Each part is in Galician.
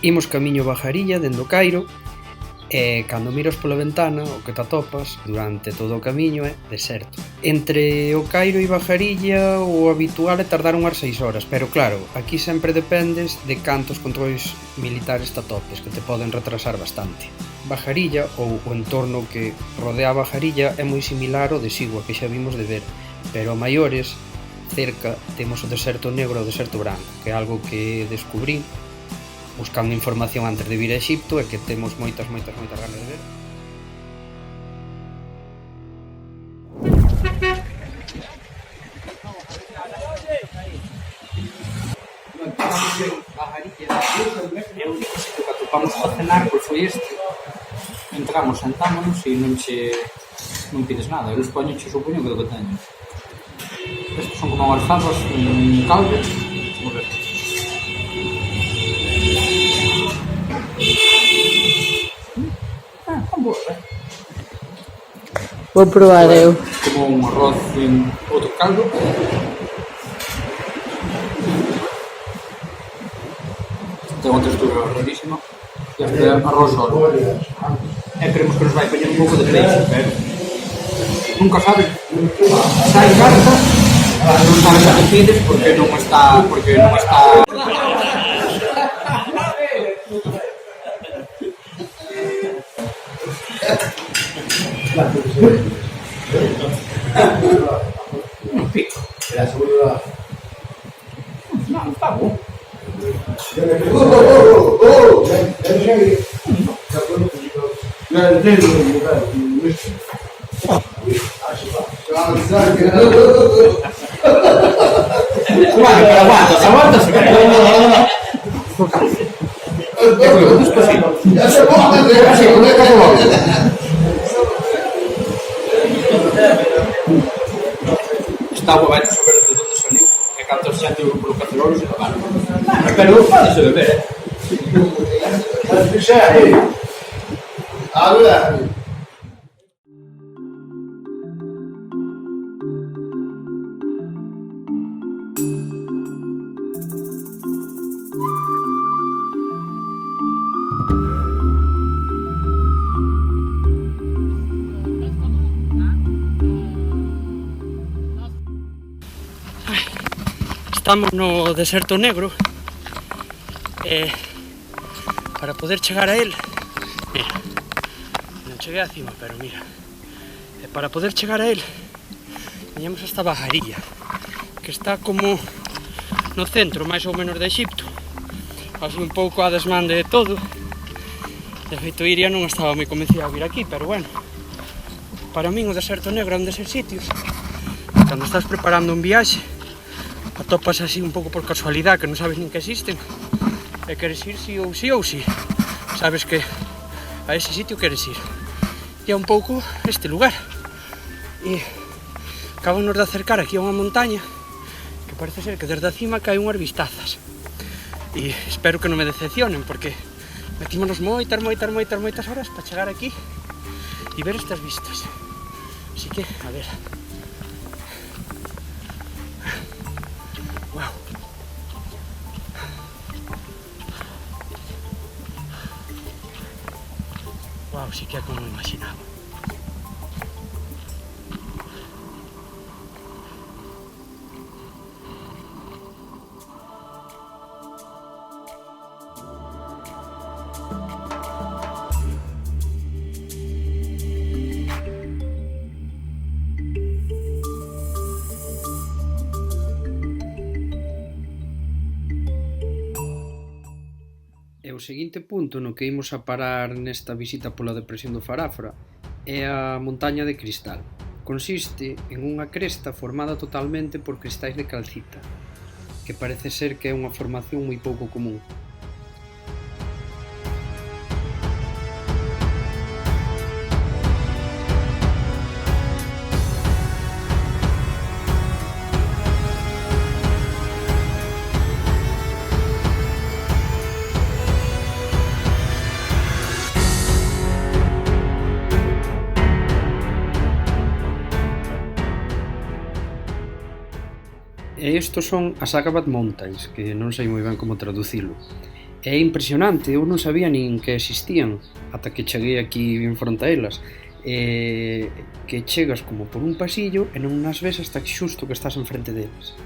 Imos camiño Bajarilla dende o Cairo e cando miras pola ventana o que te atopas durante todo o camiño é deserto. Entre o Cairo e Bajarilla o habitual é tardar unhas 6 horas, pero claro, aquí sempre dependes de cantos controis militares te atopes, que te poden retrasar bastante. Bajarilla, ou o entorno que rodea a Bajarilla, é moi similar ao de Sigua, que xa vimos de ver, pero a maiores, cerca, temos o deserto negro e o deserto branco, que é algo que descubrí buscando información antes de vir a Exipto e que temos moitas ganas de ver. É o único sitio que atopamos para cenar, pois foi este. Entramos, sentámonos e non pides nada. Eles poñenche o puño que do que teñen. Estes son como unhas fabas, un caldo. Vamos ver. Están boas, Vou probar eu. Como un arroz en outro caldo. Ten unha textura rarísima. Este é arroz solo. E creemos que nos vai poñer un pouco de peixe, pero nunca sabes. Está en carta, non sabes a que pides porque non está... Un pico. Non, está bom. Esta agua vai saber de onde saliu e cantos xente polo cacerolo se lavaron. Pero pode se beber, Estamos no deserto negro e para poder chegar a él, mira, non cheguei a cima, pero mira, para poder chegar a él viñemos hasta Bajarilla, que está como no centro máis ou menos de Exipto, así un pouco a desmande de todo. De feito, Iria non estaba moi convencida de vir aquí, pero bueno, para min o deserto negro é un deses sitios cando estás preparando un viaxe atopas así un pouco por casualidade que non sabes nin que existen e queres ir si ou si, sabes que a ese sitio queres ir. E é un pouco este lugar e acabamos de acercar aquí a unha montaña que parece ser que desde a cima caen unhas vistazas e espero que non me decepcionen porque metímonos moitas horas para chegar aquí e ver estas vistas, así que, a ver. Wow, sí que é como imaginaba. E o seguinte punto no que imos a parar nesta visita pola depresión do Farafra é a montaña de Cristal. Consiste en unha cresta formada totalmente por cristais de calcita, que parece ser que é unha formación moi pouco común. E estos son as Agabat Mountains, que non sei moi ben como traducilo. É impresionante, eu non sabía nin que existían ata que cheguei aquí en fronte a elas. Que chegas como por un pasillo e non as ves hasta que xusto que estás enfrente deles.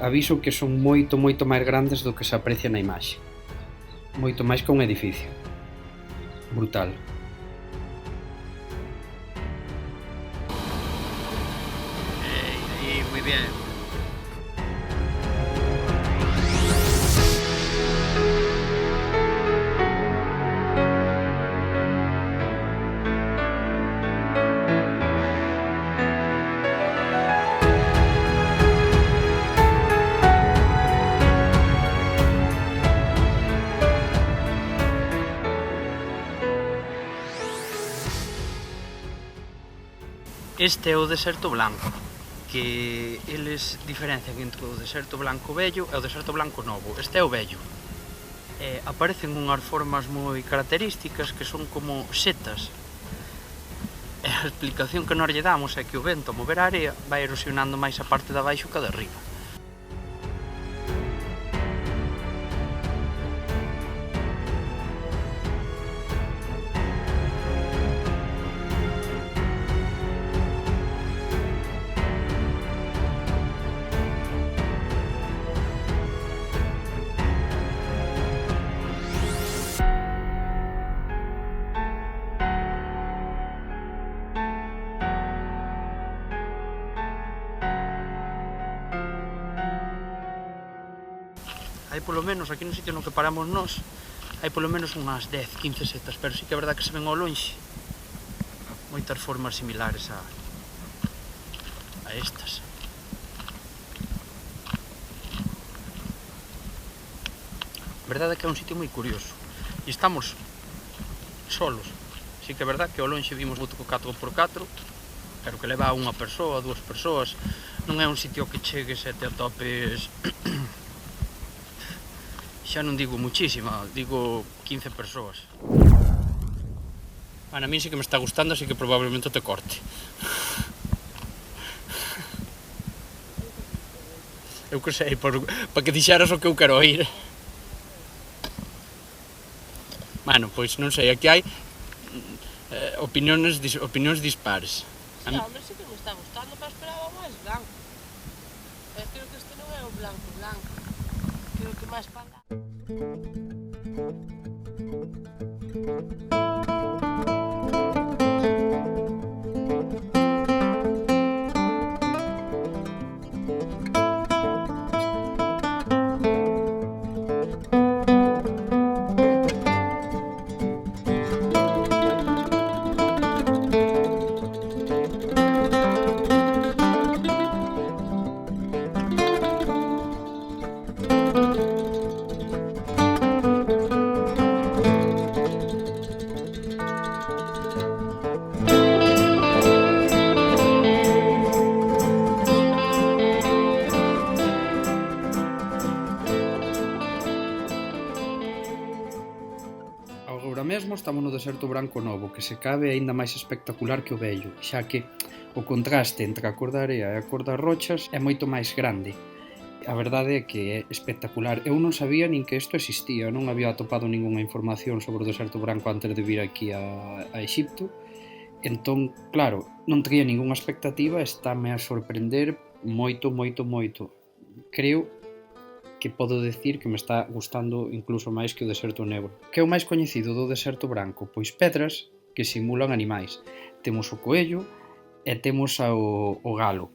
Aviso que son moito máis grandes do que se aprecia na imaxe. Moito máis que un edificio. Brutal. Muy bien. Este é o deserto blanco, que eles diferencian entre o deserto blanco vello e o deserto blanco novo. Este é o vello. Aparecen unhas formas moi características que son como setas. E a explicación que nós lle damos é que o vento a mover a area vai erosionando máis a parte de abaixo que a de arriba. Hai polo menos, aquí no sitio no que paramos nós, hai polo menos unhas 10, 15 setas, pero sí que é verdad que se ven ao lonxe moitas formas similares a estas. A verdade é que é un sitio moi curioso e estamos solos. Sí que é verdad que ao lonxe vimos moito co 4x4, pero que leva a unha persoa, dúas persoas. Non é un sitio que chegues e te atopes xa non digo muchísima, digo 15 persoas. Bueno, a mí sí que me está gustando, así que probablemente te corte. Eu que sei, para que dixeras o que eu quero oír. Bueno, pois non sei, aquí hai opinións dispares. Sí, a mí sí que me está gustando, pero esperaba máis blanco. Creo que este non é o blanco. Creo que máis para lá. Agora mesmo estamos no deserto branco novo, que se cabe aínda máis espectacular que o vello, xa que o contraste entre a cor da area e a cor das rochas é moito máis grande. A verdade é que é espectacular. Eu non sabía nin que isto existía, non había atopado ningunha información sobre o deserto branco antes de vir aquí a Exipto. Entón, claro, non tería ningunha expectativa, estáme a sorprender moito. Creo que podo decir que me está gustando incluso máis que o deserto negro. Que é o máis coñecido do deserto branco? Pois pedras que simulan animais. Temos o coello e temos o galo.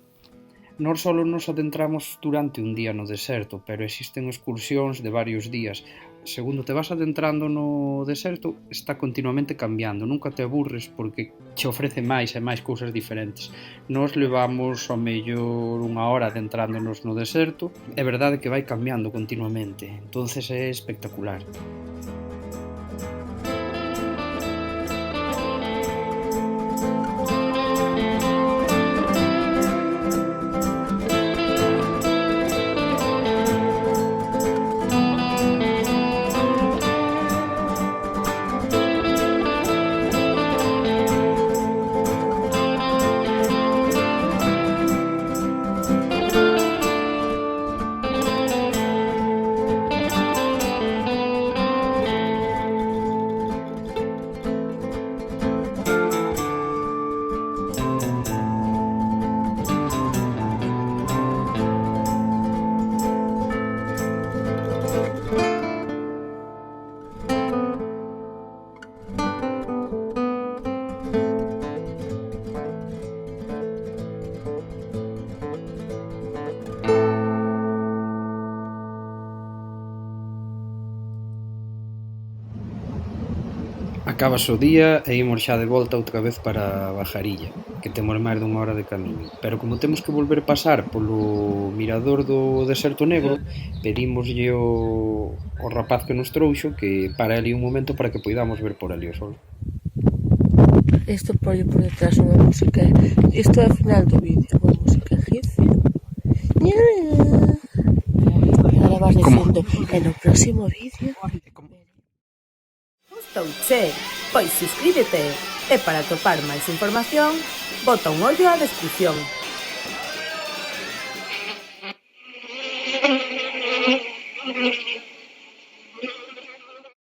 Nós só nos adentramos durante un día no deserto, pero existen excursións de varios días. Segundo te vas adentrando no deserto, está continuamente cambiando, nunca te aburres porque che ofrece máis e máis cousas diferentes. Nós levamos ao mellor unha hora adentrándonos no deserto, é verdade que vai cambiando continuamente, entonces é espectacular. Acabas o día e imos xa de volta outra vez para Bajarilla, que temos máis dunha hora de camiño. Pero como temos que volver pasar polo mirador do Deserto Negro, pedímoslle ao rapaz que nos trouxo que para ali un momento para que poidamos ver por ali o sol. Isto pode por detrás unha música. Isto é o final do vídeo, unha música egipcia. Ahora vas dicindo, e no próximo vídeo. Gustouche? Pois suscríbete e para atopar máis información, bota un ollo á descripción.